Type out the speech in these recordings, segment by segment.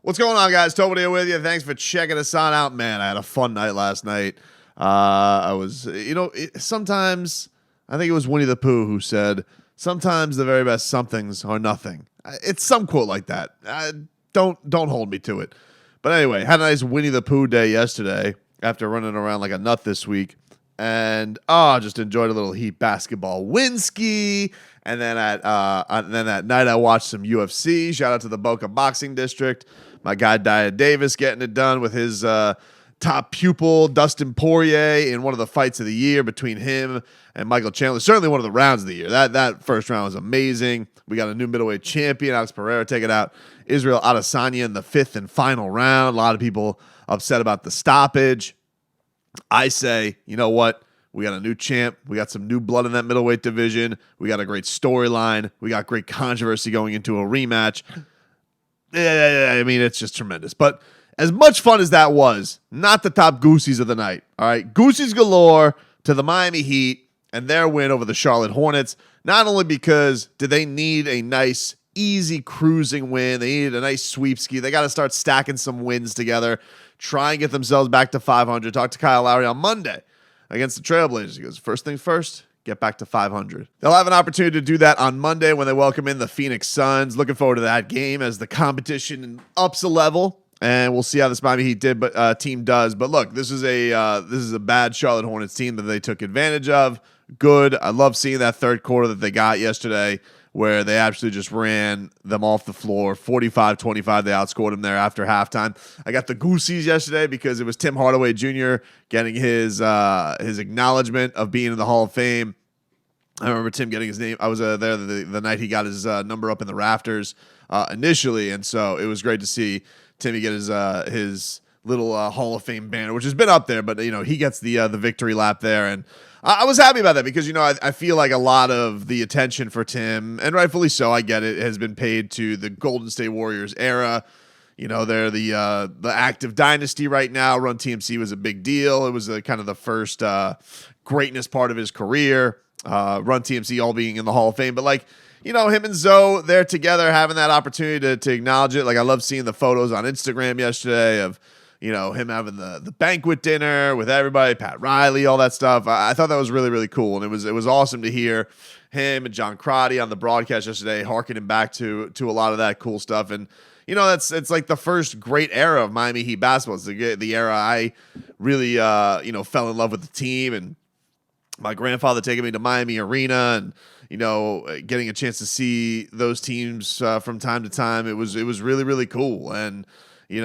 What's going on, guys? Tobin here with you. Thanks for checking us on out. Man, I had a fun night last night. Sometimes, I think it was Winnie the Pooh who said, sometimes the very best somethings are nothing. It's some quote like that. Don't hold me to it. But anyway, had a nice Winnie the Pooh day yesterday after running around like a nut this week. And just enjoyed a little Heat basketball winski. And then at night I watched some UFC. Shout out to the Boca Boxing District. My guy Dia Davis getting it done with his top pupil Dustin Poirier in one of the fights of the year between him and Michael Chandler. Certainly one of the rounds of the year. That first round was amazing. We got a new middleweight champion, Alex Pereira, taking out Israel Adesanya in the fifth and final round. A lot of people upset about the stoppage. I say, you know what? We got a new champ. We got some new blood in that middleweight division. We got a great storyline. We got great controversy going into a rematch. I mean, it's just tremendous. But as much fun as that was, not the top goosies of the night. All right, goosies galore to the Miami Heat and their win over the Charlotte Hornets. Not only because did they need a nice, easy cruising win, they needed a nice sweep ski. They got to start stacking some wins together, try and get themselves back to 500. Talk to Kyle Lowry on Monday against the Trailblazers. He goes, first things first, get back to 500. They'll have an opportunity to do that on Monday when they welcome in the Phoenix Suns. Looking forward to that game as the competition ups a level, and we'll see how this Miami Heat team does. But look, this is a bad Charlotte Hornets team that they took advantage of. Good. I love seeing that third quarter that they got yesterday, where they absolutely just ran them off the floor. 45-25, they outscored them there after halftime. I got the goosies yesterday because it was Tim Hardaway Jr. getting his acknowledgement of being in the Hall of Fame. I remember Tim getting his name. I was there the night he got his number up in the rafters initially, and so it was great to see Timmy get his little Hall of Fame banner, which has been up there, but he gets the victory lap there, and I was happy about that because I feel like a lot of the attention for Tim, and rightfully so, I get it, has been paid to the Golden State Warriors era. They're the active dynasty right now. Run TMC was a big deal. It was kind of the first greatness part of his career. Run TMC all being in the Hall of Fame, but him and Zoe, they're together having that opportunity to acknowledge it. Like, I love seeing the photos on Instagram yesterday of him having the banquet dinner with everybody, Pat Riley, all that stuff. I thought that was really, really cool. And it was awesome to hear him and John Crotty on the broadcast yesterday, harkening back to a lot of that cool stuff. And, it's like the first great era of Miami Heat basketball. It's the era I really, fell in love with the team, and my grandfather taking me to Miami Arena and, getting a chance to see those teams from time to time. It was really, really cool. And, you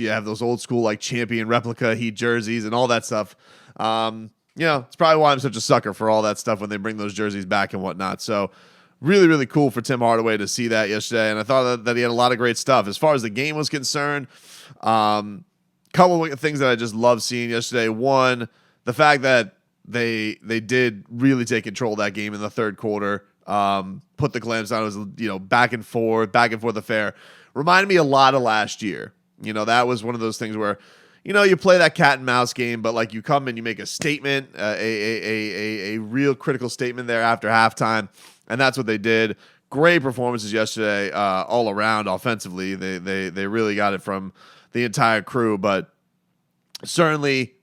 have those old school like champion replica Heat jerseys and all that stuff. It's probably why I'm such a sucker for all that stuff when they bring those jerseys back and whatnot. So really, really cool for Tim Hardaway to see that yesterday. And I thought that he had a lot of great stuff. As far as the game was concerned, couple of things that I just love seeing yesterday. One, the fact that they did really take control of that game in the third quarter, put the clamps on. It was, back and forth affair. Reminded me a lot of last year. That was one of those things where, you play that cat and mouse game, but you come and you make a statement, a real critical statement there after halftime, and that's what they did. Great performances yesterday, all around offensively. They really got it from the entire crew, but certainly,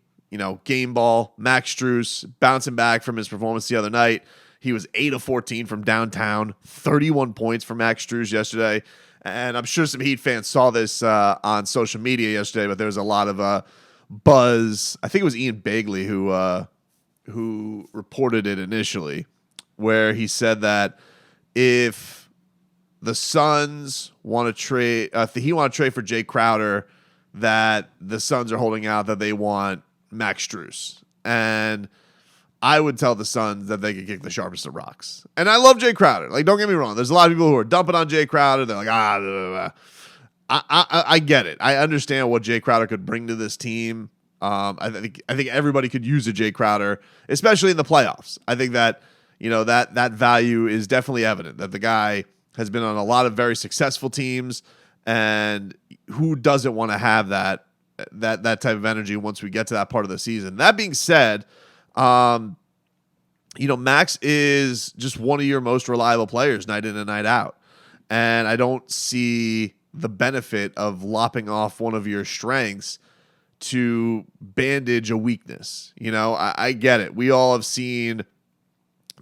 game ball. Max Strus bouncing back from his performance the other night. He was 8 of 14 from downtown, 31 points for Max Strus yesterday. And I'm sure some Heat fans saw this on social media yesterday, but there was a lot of buzz. I think it was Ian Bagley who reported it initially, where he said that if the Suns want to trade, if he want to trade for Jay Crowder, that the Suns are holding out that they want Max Strus. And I would tell the Suns that they could kick the sharpest of rocks. And I love Jay Crowder. Don't get me wrong. There's a lot of people who are dumping on Jay Crowder. They're like, blah, blah, blah. I get it. I understand what Jay Crowder could bring to this team. I think everybody could use a Jay Crowder, especially in the playoffs. I think that, that value is definitely evident, that the guy has been on a lot of very successful teams, and who doesn't want to have that type of energy once we get to that part of the season. That being said, Max is just one of your most reliable players night in and night out. And I don't see the benefit of lopping off one of your strengths to bandage a weakness. I get it. We all have seen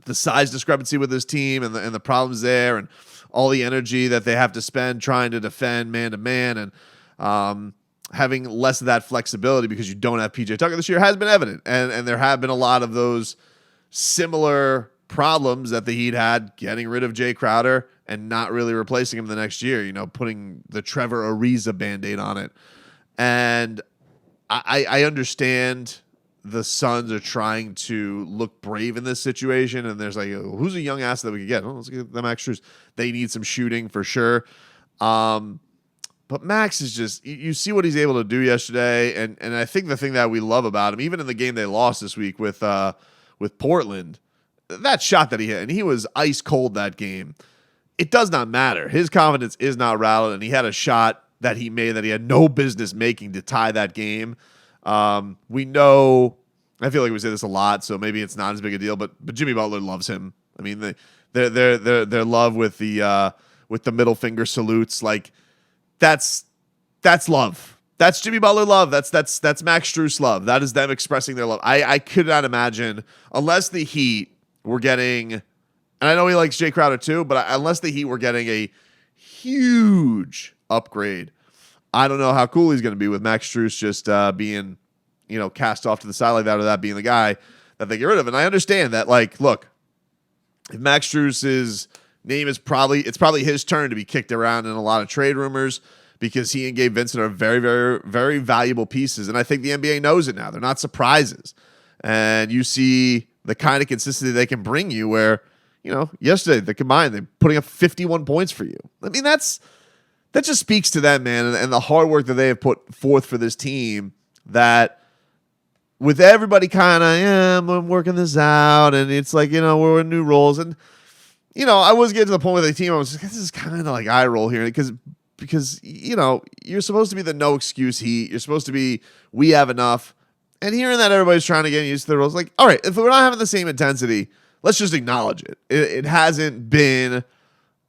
the size discrepancy with this team and the problems there and all the energy that they have to spend trying to defend man to man and having less of that flexibility because you don't have PJ Tucker this year has been evident. And there have been a lot of those similar problems that the Heat had getting rid of Jay Crowder and not really replacing him the next year, putting the Trevor Ariza Band-Aid on it. And I understand the Suns are trying to look brave in this situation, and there's like, who's a young asset that we could get? Oh, let's get them Max Strus. They need some shooting for sure. But Max is just, you see what he's able to do yesterday, and I think the thing that we love about him, even in the game they lost this week with Portland, that shot that he hit, and he was ice cold that game. It does not matter. His confidence is not rattled, and he had a shot that he made that he had no business making to tie that game. We know, I feel like we say this a lot, so maybe it's not as big a deal, but Jimmy Butler loves him. I mean, their love with the middle finger salutes, like that's love. That's Jimmy Butler love. That's Max Strus love. That is them expressing their love. I could not imagine, unless the Heat were getting, and I know he likes Jay Crowder too, but unless the Heat were getting a huge upgrade, I don't know how cool he's going to be with Max Strus just being, cast off to the side like that, or that being the guy that they get rid of. And I understand that, like, look, if Max Strus's name is probably his turn to be kicked around in a lot of trade rumors because he and Gabe Vincent are very, very, very valuable pieces. And I think the NBA knows it now. They're not surprises. And you see the kind of consistency they can bring you where, yesterday they combined, they're putting up 51 points for you. I mean, that just speaks to them, man, and the hard work that they have put forth for this team, that with everybody kind of, I'm working this out, and it's like, we're in new roles. And, I was getting to the point with the team, I was like, this is kind of like eye roll here because you're supposed to be the no excuse Heat. You're supposed to be, we have enough. And hearing that everybody's trying to get used to the roles, like, all right, if we're not having the same intensity, let's just acknowledge it. It hasn't been,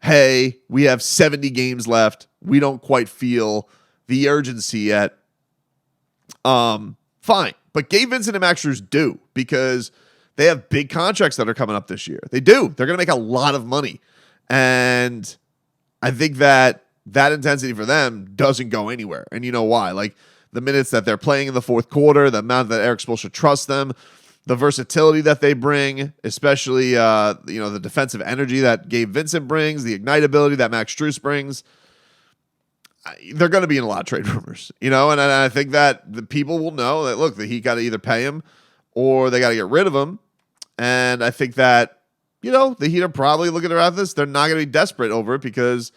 hey, we have 70 games left. We don't quite feel the urgency yet. Fine. But Gabe Vincent and Max Strus do, because they have big contracts that are coming up this year. They do. They're going to make a lot of money. And I think that intensity for them doesn't go anywhere. And you know why? Like, the minutes that they're playing in the fourth quarter, the amount that Eric Spoelstra trusts them, the versatility that they bring, especially the defensive energy that Gabe Vincent brings, the ignitability that Max Strus brings, they're going to be in a lot of trade rumors, and I think that the people will know that, look, the Heat got to either pay him or they got to get rid of him. And I think that, the Heat are probably looking around this. They're not going to be desperate over it because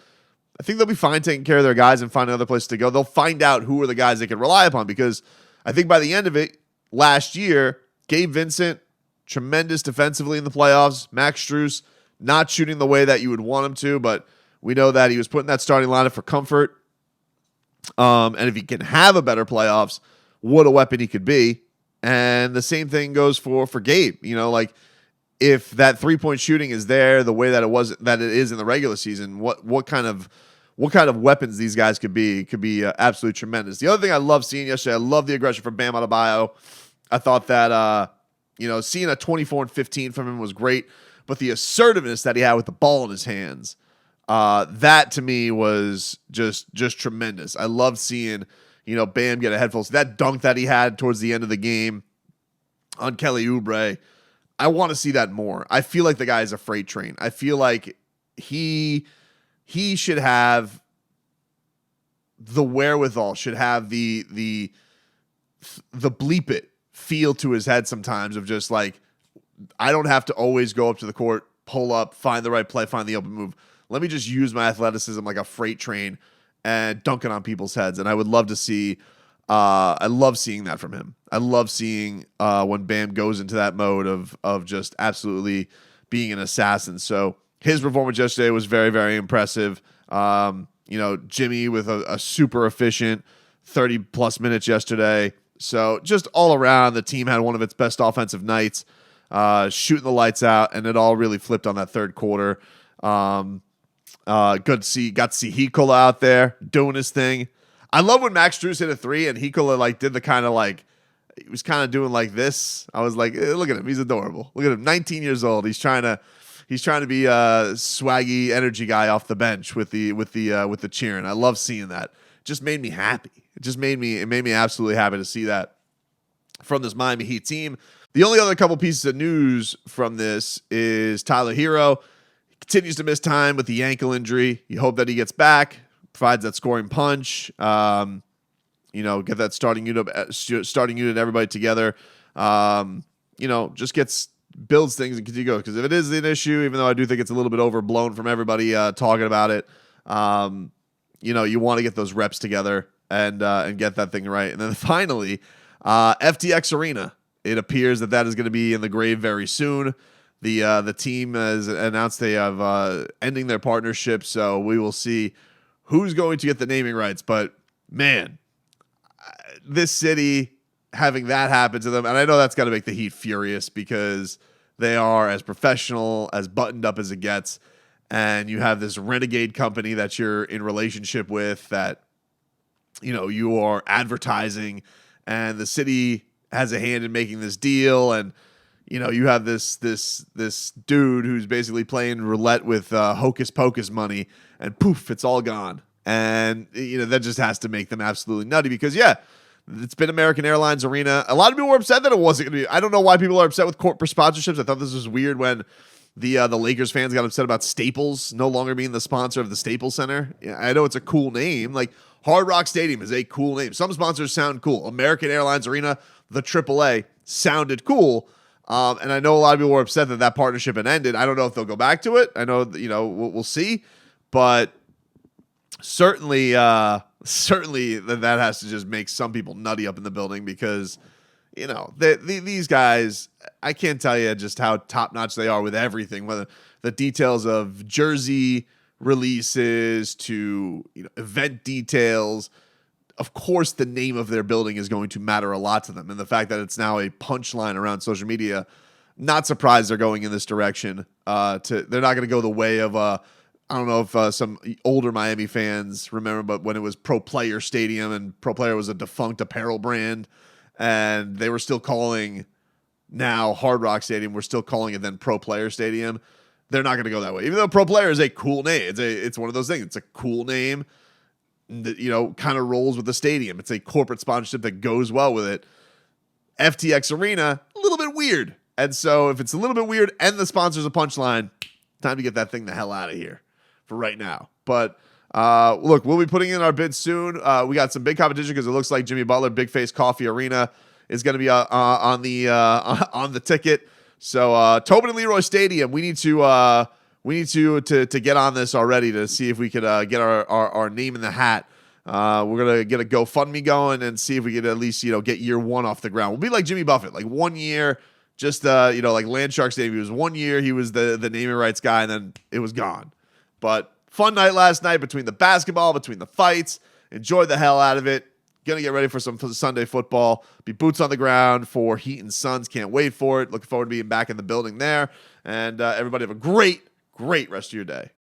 I think they'll be fine taking care of their guys and finding other places to go. They'll find out who are the guys they can rely upon, because I think by the end of it, last year, Gabe Vincent, tremendous defensively in the playoffs. Max Strus, not shooting the way that you would want him to, but we know that he was put in that starting lineup for comfort. And if he can have a better playoffs, what a weapon he could be. And the same thing goes for Gabe. Like, if that 3-point shooting is there the way that it is in the regular season, what kind of weapons these guys could be absolutely tremendous. The other thing I love seeing yesterday, I love the aggression from Bam Adebayo. I thought that seeing a 24 and 15 from him was great, but the assertiveness that he had with the ball in his hands, that to me was just tremendous. I love seeing Bam get a head full. So that dunk that he had towards the end of the game on Kelly Oubre, I want to see that more. I feel like the guy is a freight train. I feel like he should have the wherewithal, should have the bleep it feel to his head sometimes, of just like, I don't have to always go up to the court, pull up, find the right play, find the open move. Let me just use my athleticism like a freight train and dunk it on people's heads. And I would love to see, I love seeing that from him. I love seeing when Bam goes into that mode of just absolutely being an assassin. So his performance yesterday was very, very impressive. Jimmy with a super efficient 30-plus minutes yesterday. So just all around, the team had one of its best offensive nights, shooting the lights out, and it all really flipped on that third quarter. Got to see Hikola out there doing his thing. I love when Max Strus hit a three and Hikola like did the kind of like he was kind of doing like this. I was like, look at him, he's adorable. Look at him, 19 years old. He's trying to be a swaggy energy guy off the bench with the cheering. I love seeing that. It just made me happy. It made me absolutely happy to see that from this Miami Heat team. The only other couple pieces of news from this is Tyler Herro. Continues to miss time with the ankle injury. You hope that he gets back, provides that scoring punch. Get that starting unit, everybody together. Just builds things and continue to go. Because if it is an issue, even though I do think it's a little bit overblown from everybody talking about it, you want to get those reps together and get that thing right. And then finally, FTX Arena. It appears that is going to be in the grave very soon. The team has announced they have ending their partnership, so we will see who's going to get the naming rights. But man, this city having that happen to them, and I know that's got to make the Heat furious because they are as professional, as buttoned up as it gets, and you have this renegade company that you're in relationship with that you are advertising, and the city has a hand in making this deal, and you have this dude who's basically playing roulette with hocus pocus money, and poof, it's all gone. And that just has to make them absolutely nutty because it's been American Airlines Arena. A lot of people were upset that it wasn't going to be. I don't know why people are upset with corporate sponsorships. I thought this was weird when the Lakers fans got upset about Staples no longer being the sponsor of the Staples Center. Yeah, I know it's a cool name. Like Hard Rock Stadium is a cool name. Some sponsors sound cool. American Airlines Arena, the AAA, sounded cool. And I know a lot of people were upset that partnership had ended. I don't know if they'll go back to it. I know, we'll see. But certainly that has to just make some people nutty up in the building because, these guys, I can't tell you just how top-notch they are with everything, whether the details of jersey releases to event details. Of course, the name of their building is going to matter a lot to them. And the fact that it's now a punchline around social media, not surprised they're going in this direction. They're not going to go the way of, I don't know if some older Miami fans remember, but when it was Pro Player Stadium and Pro Player was a defunct apparel brand and they were still calling now Hard Rock Stadium, we're still calling it then Pro Player Stadium. They're not going to go that way. Even though Pro Player is a cool name. It's one of those things. It's a cool name that kind of rolls with the stadium. It's a corporate sponsorship that goes well with it. FTX Arena, a little bit weird. And so if it's a little bit weird and the sponsor's a punchline, time to get that thing the hell out of here for right now. But look, we'll be putting in our bid soon. We got some big competition because it looks like Jimmy Butler Big Face Coffee Arena is going to be on the ticket. So Tobin and Leroy Stadium, we need to get on this already to see if we could get our name in the hat. We're going to get a GoFundMe going and see if we could at least, get year one off the ground. We'll be like Jimmy Buffett, like 1 year, just, like Landshark Stadium. He was 1 year. He was the naming rights guy, and then it was gone. But fun night last night between the basketball, between the fights. Enjoyed the hell out of it. Going to get ready for some Sunday football. Be boots on the ground for Heat and Suns. Can't wait for it. Looking forward to being back in the building there. And everybody have a great rest of your day.